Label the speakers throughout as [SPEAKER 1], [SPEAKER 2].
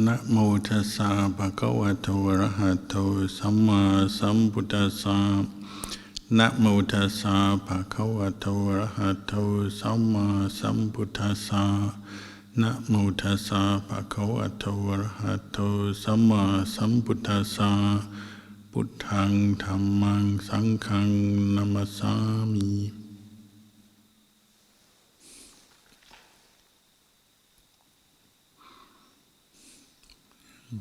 [SPEAKER 1] นะโมตัสสะภะคะวะโตอะระหะโตสัมมาสัมพุทธัสสะนะโมตัสสะภะคะวะโตอะระหะโตสัมมาสัมพุทธัสสะนะโมตัสสะภะคะวะโตอะระหะโตสัมมาสัมพุทธัสสะพุทธังธัมมังสังฆังนะมัสสามิ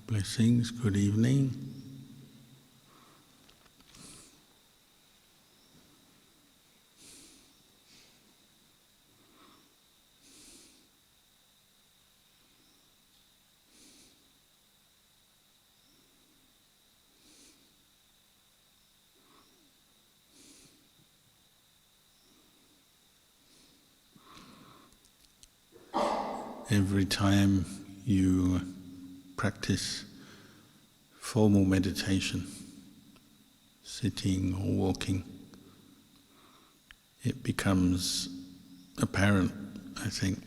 [SPEAKER 1] Blessings, good evening. Every time you practice formal meditation, sitting or walking, it becomes apparent, I think,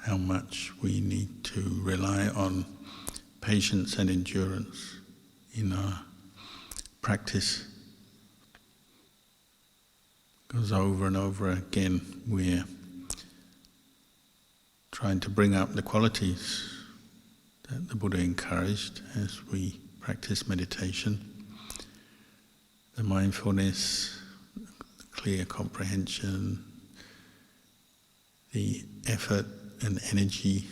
[SPEAKER 1] how much we need to rely on patience and endurance in our practice. Because over and over again we're trying to bring up the qualities that the Buddha encouraged as we practice meditation. The mindfulness, the clear comprehension, the effort and energy,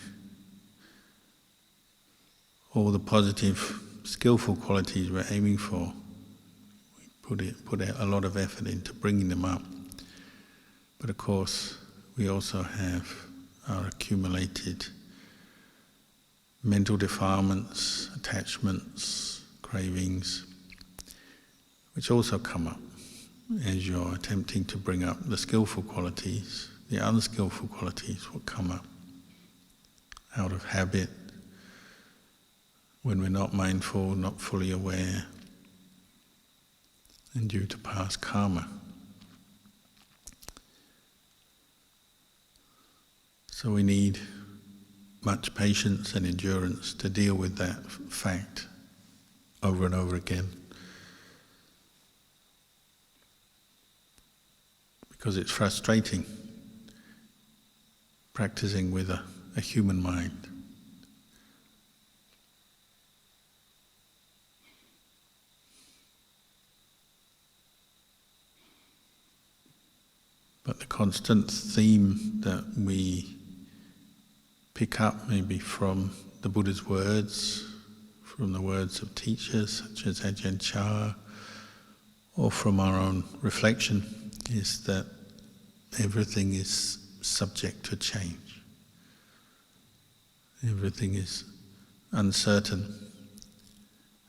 [SPEAKER 1] all the positive, skillful qualities we're aiming for. We put a lot of effort into bringing them up. But of course, we also have our accumulated mental defilements, attachments, cravings, which also come up as you're attempting to bring up the skillful qualities. The unskillful qualities will come up out of habit, when we're not mindful, not fully aware, and due to past karma. So we need much patience and endurance to deal with that fact over and over again. Because it's frustrating practicing with a human mind. But the constant theme that we pick up maybe from the Buddha's words, from the words of teachers such as Ajahn Kalyano, or from our own reflection, is that everything is subject to change. Everything is uncertain.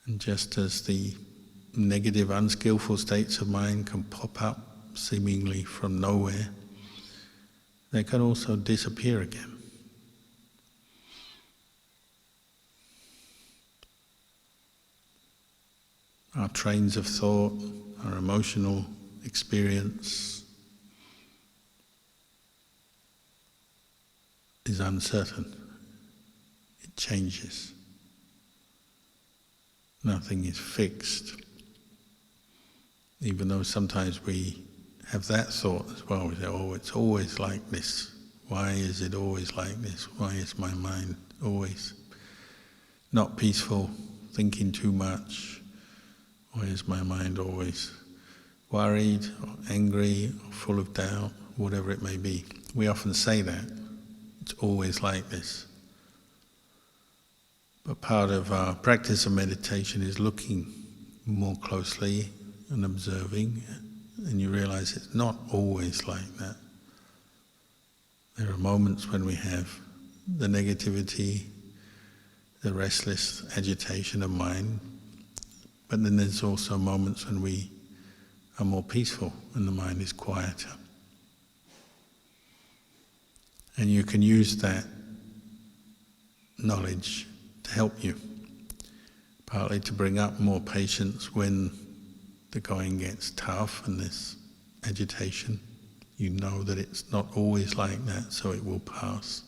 [SPEAKER 1] And just as the negative, unskillful states of mind can pop up seemingly from nowhere, they can also disappear again. Our trains of thought, our emotional experience is uncertain. It changes. Nothing is fixed. Even though sometimes we have that thought as well. We say, oh, it's always like this. Why is it always like this? Why is my mind always not peaceful, thinking too much? Why is my mind always worried or angry or full of doubt, whatever it may be? We often say that. It's always like this. But part of our practice of meditation is looking more closely and observing, and you realize it's not always like that. There are moments when we have the negativity, the restless agitation of mind, but then there's also moments when we are more peaceful and the mind is quieter. And you can use that knowledge to help you, partly to bring up more patience when the going gets tough and there's agitation. You know that it's not always like that, so it will pass.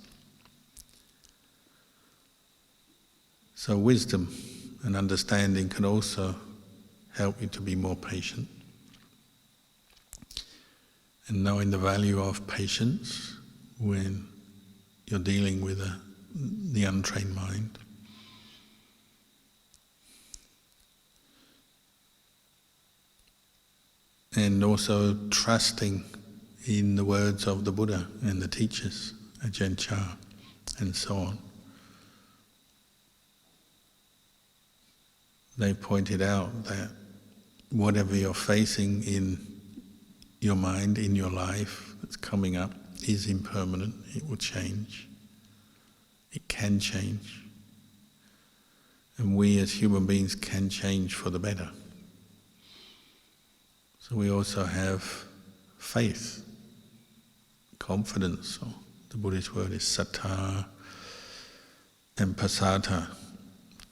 [SPEAKER 1] So wisdom and understanding can also help you to be more patient. And knowing the value of patience when you're dealing with the untrained mind. And also trusting in the words of the Buddha and the teachers, Ajahn Chah, and so on. They pointed out that whatever you're facing in your mind, in your life, that's coming up, is impermanent. It will change. It can change. And we as human beings can change for the better. So we also have faith, confidence, or the Buddhist word is sattha, and passaddha,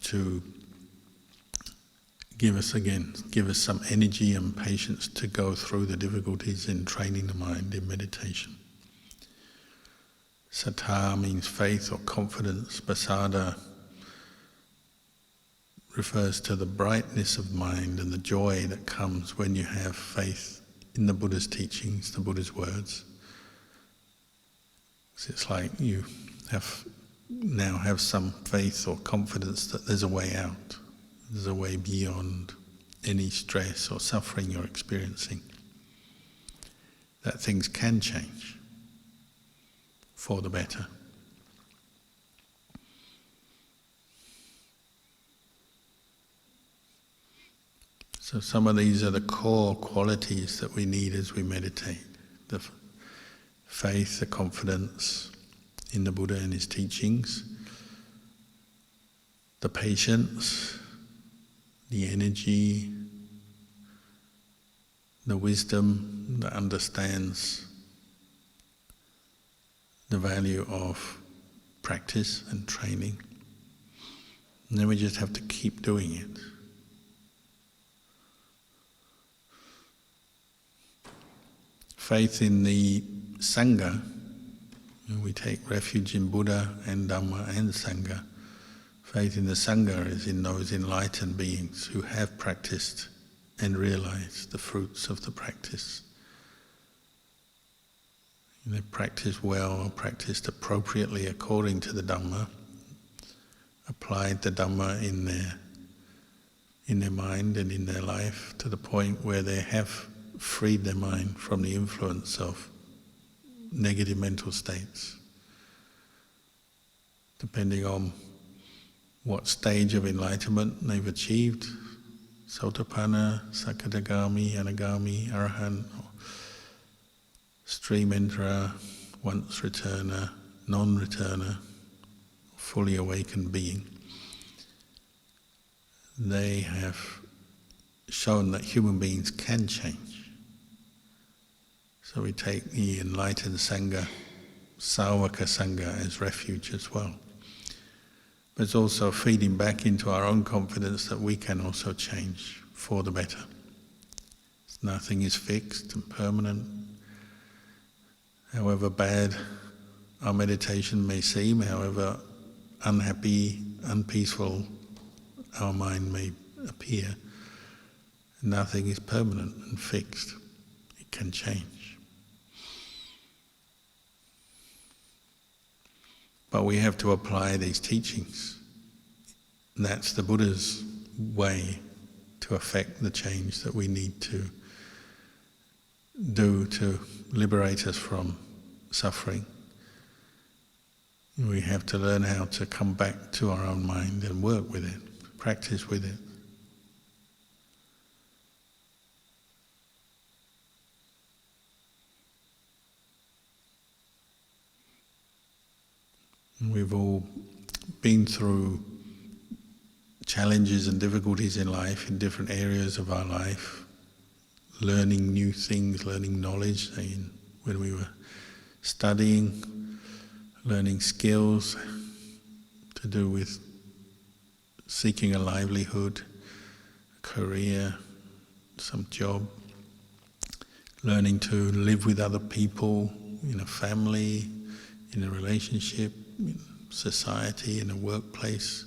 [SPEAKER 1] to give us some energy and patience to go through the difficulties in training the mind in meditation. Sattha means faith or confidence. Passaddha refers to the brightness of mind and the joy that comes when you have faith in the Buddha's teachings, the Buddha's words. So it's like you now have some faith or confidence that there's a way out. There's a way beyond any stress or suffering you're experiencing. That things can change for the better. So some of these are the core qualities that we need as we meditate. The faith, the confidence in the Buddha and his teachings, the patience, the energy, the wisdom that understands the value of practice and training. And then we just have to keep doing it. Faith in the Sangha, we take refuge in Buddha and Dhamma and Sangha. Faith in the Sangha is in those enlightened beings who have practiced and realized the fruits of the practice. They practiced well, or practiced appropriately according to the Dhamma, applied the Dhamma in their mind and in their life to the point where they have freed their mind from the influence of negative mental states. Depending on what stage of enlightenment they've achieved, Sotapanna, Sakadagami, Anagami, Arahant, stream enterer, once returner, non-returner, fully awakened being. They have shown that human beings can change. So we take the enlightened Sangha, Sāvaka Sangha, as refuge as well. But it's also feeding back into our own confidence that we can also change for the better. Nothing is fixed and permanent. However bad our meditation may seem, however unhappy, unpeaceful our mind may appear, nothing is permanent and fixed. It can change. But we have to apply these teachings. And that's the Buddha's way to affect the change that we need to do to liberate us from suffering. We have to learn how to come back to our own mind and work with it, practice with it. We've all been through challenges and difficulties in life, in different areas of our life, learning new things, learning knowledge, when we were studying, learning skills to do with seeking a livelihood, a career, some job, learning to live with other people in a family, in a relationship, in society, in a workplace,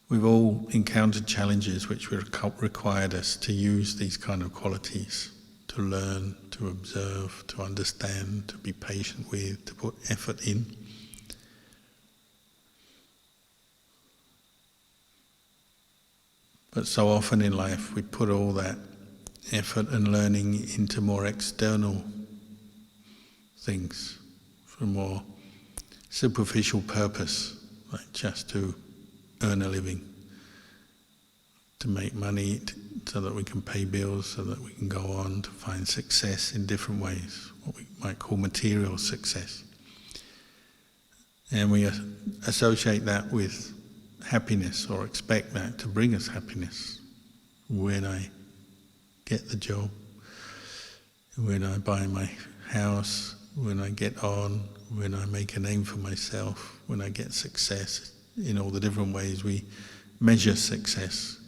[SPEAKER 1] We've all encountered challenges which required us to use these kind of qualities, to learn, to observe, to understand, to be patient with, to put effort in. But so often in life we put all that effort and learning into more external things, for more superficial purpose, like just to earn a living, to make money so that we can pay bills, so that we can go on to find success in different ways, what we might call material success. And we associate that with happiness, or expect that to bring us happiness. When I get the job, when I buy my house, when I get on, when I make a name for myself, when I get success in all the different ways we measure success.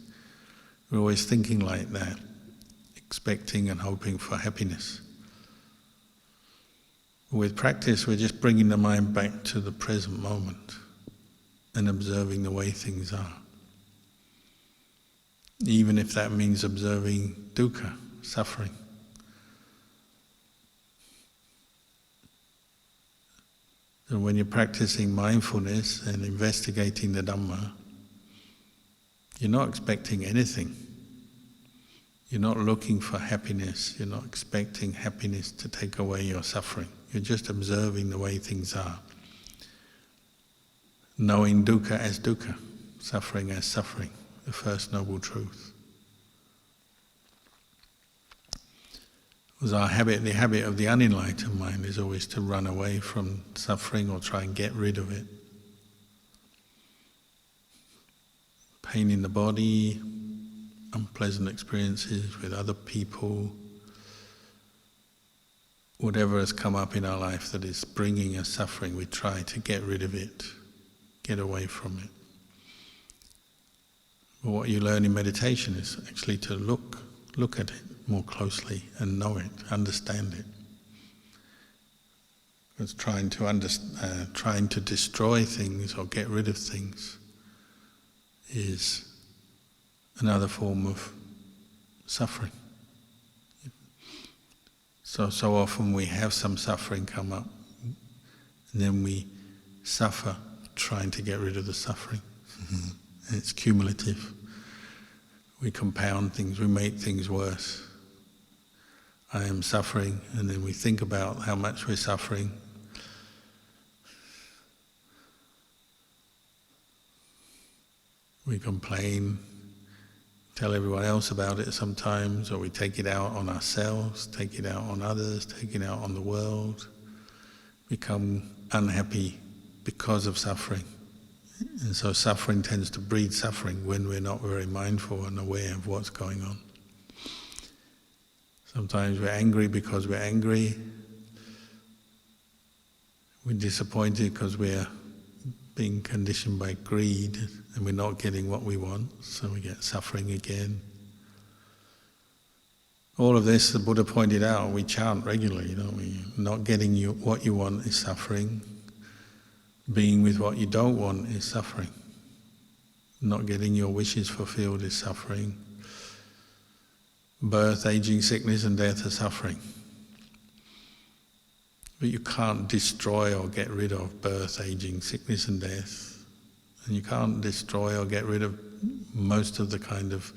[SPEAKER 1] We're always thinking like that, expecting and hoping for happiness. With practice, we're just bringing the mind back to the present moment and observing the way things are. Even if that means observing dukkha, suffering. So when you're practicing mindfulness and investigating the Dhamma, you're not expecting anything. You're not looking for happiness. You're not expecting happiness to take away your suffering. You're just observing the way things are. Knowing dukkha as dukkha, suffering as suffering, the first noble truth. Because the habit of the unenlightened mind is always to run away from suffering or try and get rid of it. Pain in the body, unpleasant experiences with other people, whatever has come up in our life that is bringing us suffering, we try to get rid of it, get away from it. But what you learn in meditation is actually to look at it more closely and know it, understand it. Because trying to destroy things or get rid of things is another form of suffering. So often we have some suffering come up, and then we suffer trying to get rid of the suffering. And it's cumulative. We compound things, we make things worse. I am suffering, and then we think about how much we're suffering. We complain, tell everyone else about it sometimes, or we take it out on ourselves, take it out on others, take it out on the world. Become unhappy because of suffering. And so suffering tends to breed suffering when we're not very mindful and aware of what's going on. Sometimes we're angry because we're angry. We're disappointed because we're being conditioned by greed and we're not getting what we want, so we get suffering again. All of this, the Buddha pointed out, we chant regularly, don't we? Not getting what you want is suffering. Being with what you don't want is suffering. Not getting your wishes fulfilled is suffering. Birth, aging, sickness and death are suffering. But you can't destroy or get rid of birth, aging, sickness and death. And you can't destroy or get rid of most of the kind of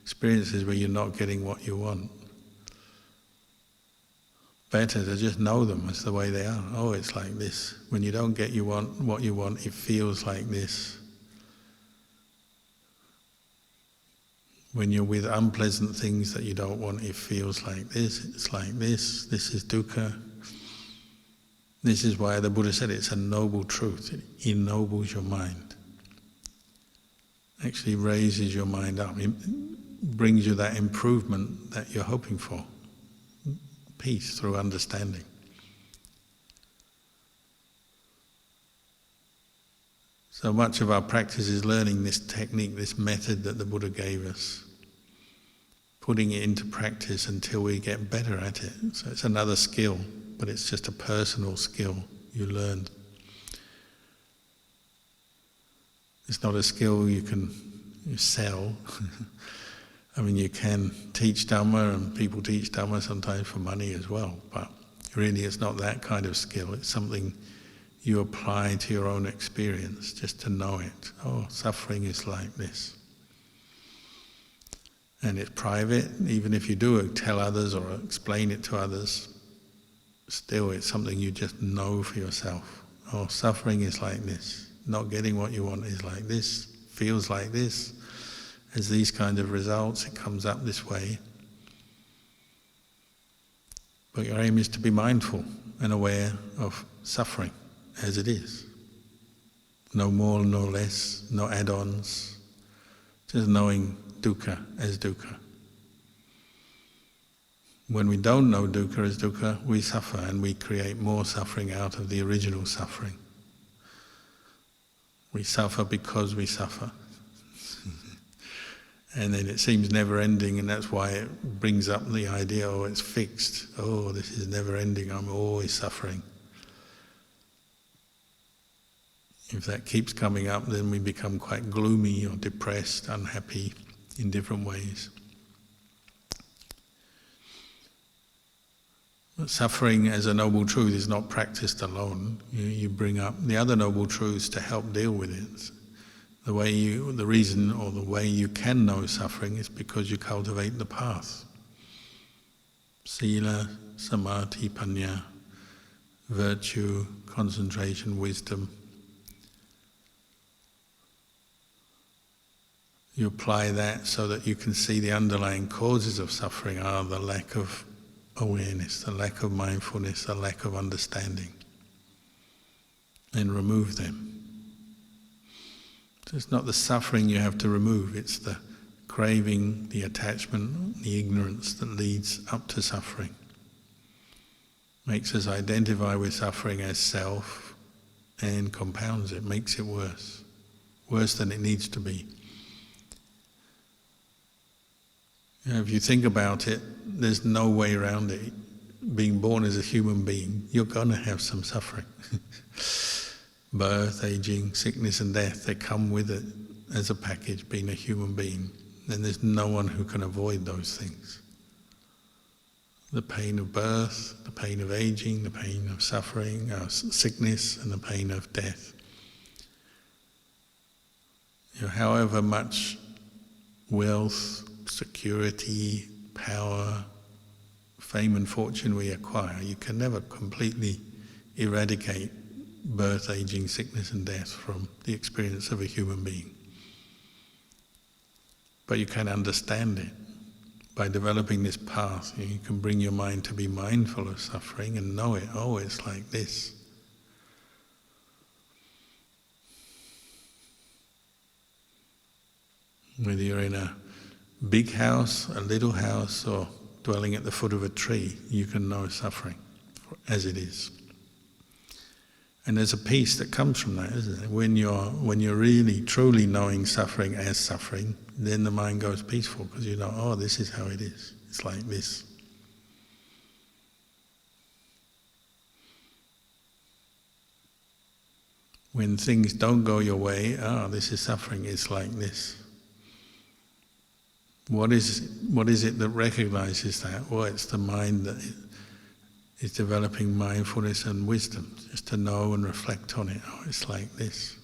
[SPEAKER 1] experiences where you're not getting what you want. Better to just know them as the way they are. Oh, it's like this. When you don't get what you want, it feels like this. When you're with unpleasant things that you don't want, it feels like this, it's like this. This is dukkha. This is why the Buddha said it's a noble truth. It ennobles your mind. Actually raises your mind up. It brings you that improvement that you're hoping for. Peace through understanding. So much of our practice is learning this technique, this method that the Buddha gave us, putting it into practice until we get better at it. So it's another skill, but it's just a personal skill you learned. It's not a skill you sell. I mean, you can teach Dhamma, and people teach Dhamma sometimes for money as well, but really it's not that kind of skill. It's something you apply to your own experience, just to know it. Oh, suffering is like this. And it's private. Even if you do tell others or explain it to others, still it's something you just know for yourself. Oh, suffering is like this. Not getting what you want is like this, feels like this. As these kind of results, it comes up this way. But your aim is to be mindful and aware of suffering as it is. No more, no less, no add-ons. Just knowing dukkha as dukkha. When we don't know dukkha as dukkha, we suffer, and we create more suffering out of the original suffering. We suffer because we suffer. And then it seems never-ending, and that's why it brings up the idea, oh, it's fixed. Oh, this is never-ending, I'm always suffering. If that keeps coming up, then we become quite gloomy or depressed, unhappy in different ways. But suffering as a noble truth is not practiced alone. You bring up the other noble truths to help deal with it. The way you can know suffering is because you cultivate the path. Sila, samadhi, panya, virtue, concentration, wisdom. You apply that so that you can see the underlying causes of suffering are the lack of awareness, the lack of mindfulness, the lack of understanding, and remove them. So it's not the suffering you have to remove, it's the craving, the attachment, the ignorance that leads up to suffering. Makes us identify with suffering as self and compounds it, makes it worse than it needs to be. You know, if you think about it, there's no way around it. Being born as a human being, you're going to have some suffering. Birth, aging, sickness and death, they come with it as a package, being a human being. And there's no one who can avoid those things. The pain of birth, the pain of aging, the pain of suffering, sickness, and the pain of death. You know, however much wealth, security, power, fame and fortune we acquire, you can never completely eradicate birth, aging, sickness and death from the experience of a human being. But you can understand it. By developing this path, you can bring your mind to be mindful of suffering and know it. Oh, it's like this. Whether you're in a big house, a little house, or dwelling at the foot of a tree, you can know suffering as it is. And there's a peace that comes from that, isn't it? When you're really, truly knowing suffering as suffering, then the mind goes peaceful, because you know, oh, this is how it is. It's like this. When things don't go your way, this is suffering, it's like this. What is it that recognizes that? Well, it's the mind that is developing mindfulness and wisdom, just to know and reflect on it. Oh, it's like this.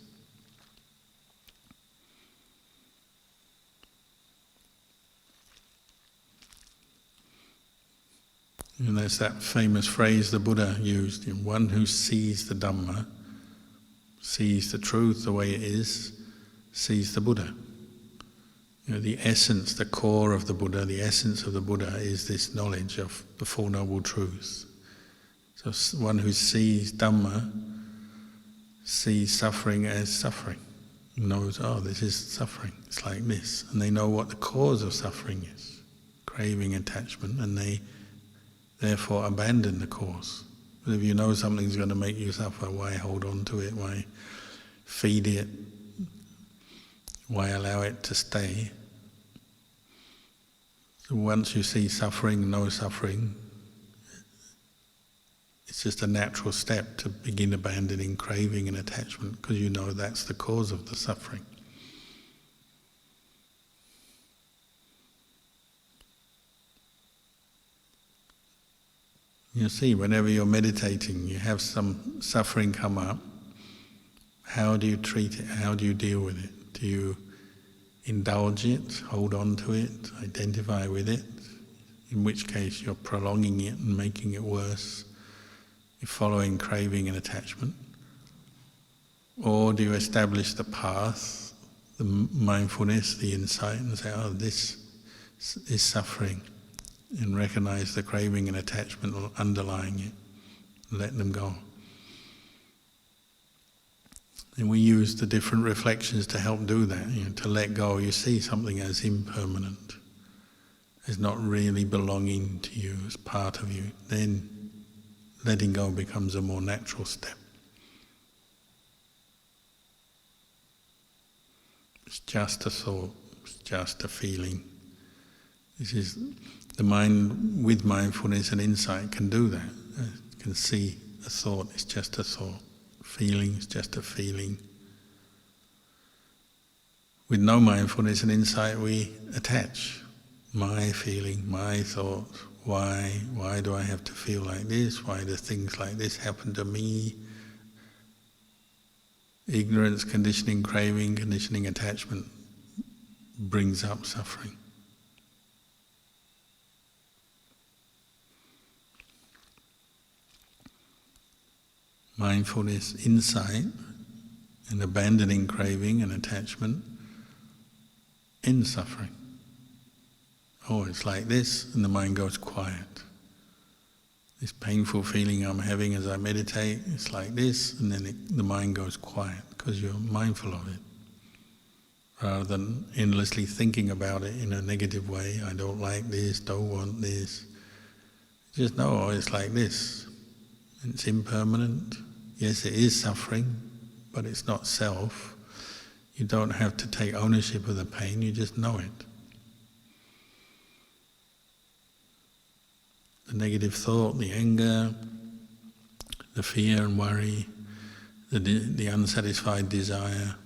[SPEAKER 1] And there's that famous phrase the Buddha used, one who sees the Dhamma, sees the truth the way it is, sees the Buddha. You know, the essence, the core of the Buddha, the essence of the Buddha is this knowledge of the Four Noble Truths. So one who sees Dhamma sees suffering as suffering, knows, oh, this is suffering, it's like this. And they know what the cause of suffering is, craving, attachment, and they therefore abandon the cause. But if you know something's going to make you suffer, why hold on to it? Why feed it? Why allow it to stay? So once you see suffering, know suffering, it's just a natural step to begin abandoning craving and attachment, because you know that's the cause of the suffering. You see, whenever you're meditating, you have some suffering come up. How do you treat it? How do you deal with it? Do you indulge it, hold on to it, identify with it? In which case you're prolonging it and making it worse. You're following craving and attachment. Or do you establish the path, the mindfulness, the insight, and say, oh, this is suffering, and recognize the craving and attachment underlying it, and let them go. And we use the different reflections to help do that, to let go. You see something as impermanent, as not really belonging to you, as part of you. Then letting go becomes a more natural step. It's just a thought, it's just a feeling. This is the mind with mindfulness and insight can do that. It can see a thought, it's just a thought. Feeling is just a feeling. With no mindfulness and insight, we attach. My feeling, my thought, why do I have to feel like this? Why do things like this happen to me? Ignorance, conditioning, craving, conditioning, attachment brings up suffering. Mindfulness, insight, and abandoning craving and attachment ends suffering. Oh, it's like this, and the mind goes quiet. This painful feeling I'm having as I meditate, it's like this, and then the mind goes quiet because you're mindful of it. Rather than endlessly thinking about it in a negative way, I don't like this, don't want this. Just know, oh, it's like this. It's impermanent. Yes, it is suffering, but it's not self. You don't have to take ownership of the pain, you just know it. The negative thought, the anger, the fear and worry, the unsatisfied desire.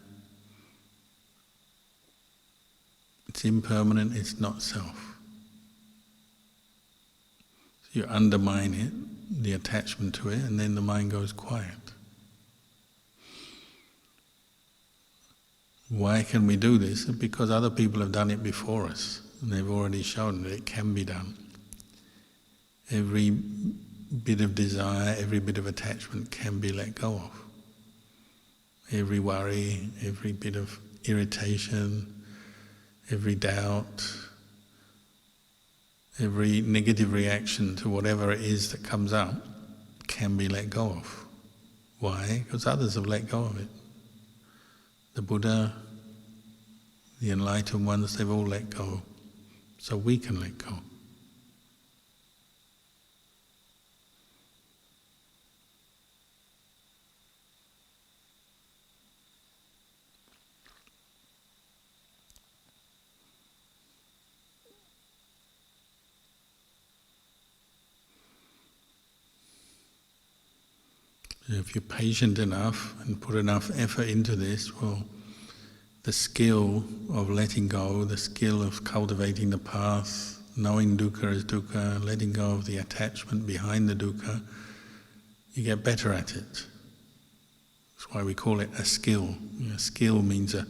[SPEAKER 1] It's impermanent, it's not self. So you undermine it, the attachment to it, and then the mind goes quiet. Why can we do this? Because other people have done it before us, and they've already shown that it can be done. Every bit of desire, every bit of attachment can be let go of. Every worry, every bit of irritation, every doubt, every negative reaction to whatever it is that comes up can be let go of. Why? Because others have let go of it. The Buddha, the enlightened ones, they've all let go. So we can let go. If you're patient enough and put enough effort into this, well, the skill of letting go, the skill of cultivating the path, knowing dukkha as dukkha, letting go of the attachment behind the dukkha, you get better at it. That's why we call it a skill. Skill means a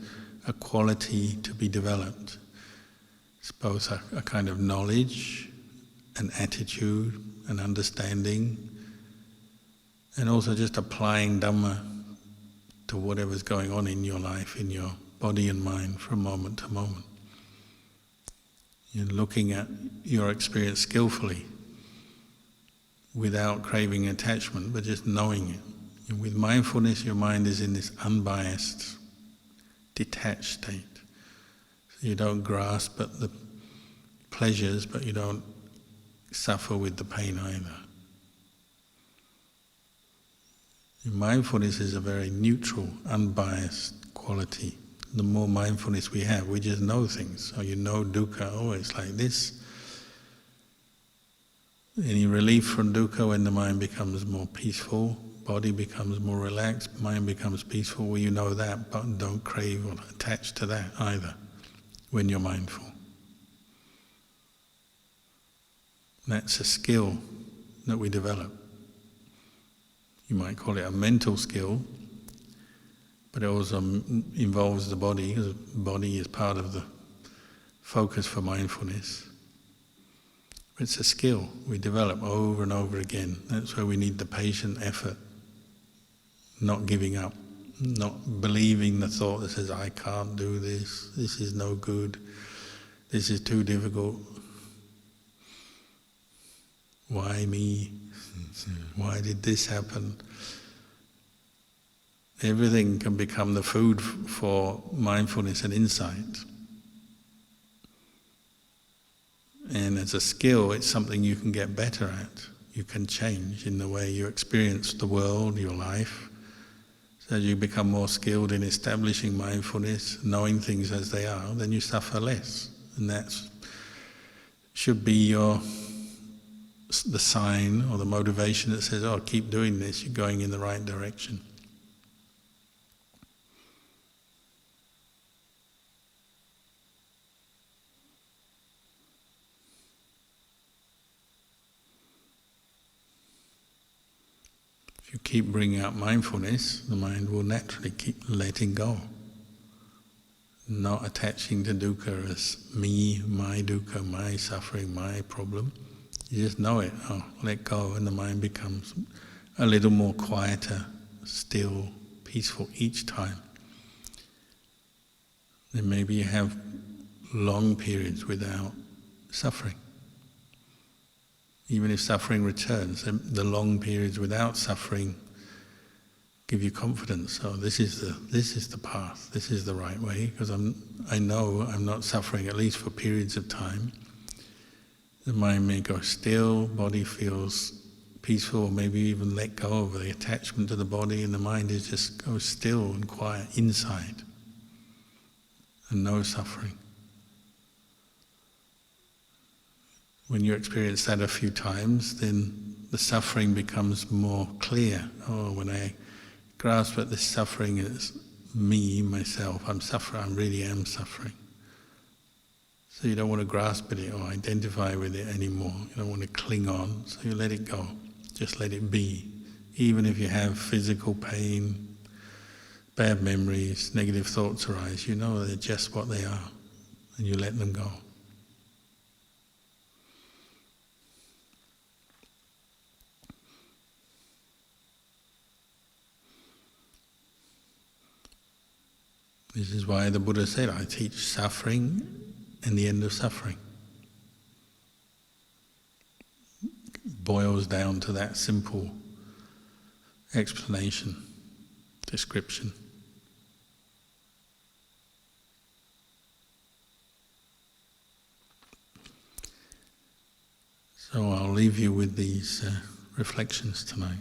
[SPEAKER 1] quality to be developed. It's both a kind of knowledge, an attitude, an understanding, and also just applying Dhamma to whatever's going on in your life, in your body and mind from moment to moment. You're looking at your experience skillfully, without craving attachment, but just knowing it. And with mindfulness, your mind is in this unbiased, detached state. So you don't grasp at the pleasures, but you don't suffer with the pain either. Mindfulness is a very neutral, unbiased quality. The more mindfulness we have, we just know things. So you know dukkha, oh, it's like this. Any relief from dukkha when the mind becomes more peaceful, body becomes more relaxed, mind becomes peaceful, well, you know that, but don't crave or attach to that either when you're mindful. That's a skill that we develop. You might call it a mental skill, but it also involves the body, because the body is part of the focus for mindfulness. It's a skill we develop over and over again. That's where we need the patient effort, not giving up, not believing the thought that says, I can't do this, this is no good, this is too difficult. Why me? Why did this happen? Everything can become the food for mindfulness and insight. And as a skill, it's something you can get better at. You can change in the way you experience the world, your life. So as you become more skilled in establishing mindfulness, knowing things as they are, then you suffer less. And that should be the sign or the motivation that says, oh, keep doing this, you're going in the right direction. If you keep bringing out mindfulness, the mind will naturally keep letting go. Not attaching to dukkha as me, my dukkha, my suffering, my problem. You just know it, let go, and the mind becomes a little more quieter, still, peaceful each time. Then maybe you have long periods without suffering. Even if suffering returns, the long periods without suffering give you confidence. Oh, this is the path. This is the right way, because I know I'm not suffering, at least for periods of time. The mind may go still, body feels peaceful, or maybe even let go of the attachment to the body, and the mind is just goes still and quiet inside, and no suffering. When you experience that a few times, then the suffering becomes more clear. Oh, when I grasp that this suffering is me, myself, I'm suffering, I really am suffering. So you don't want to grasp at it or identify with it anymore. You don't want to cling on, so you let it go. Just let it be. Even if you have physical pain, bad memories, negative thoughts arise, you know they're just what they are, and you let them go. This is why the Buddha said, I teach suffering and the end of suffering. It boils down to that simple explanation, description. So I'll leave you with these reflections tonight.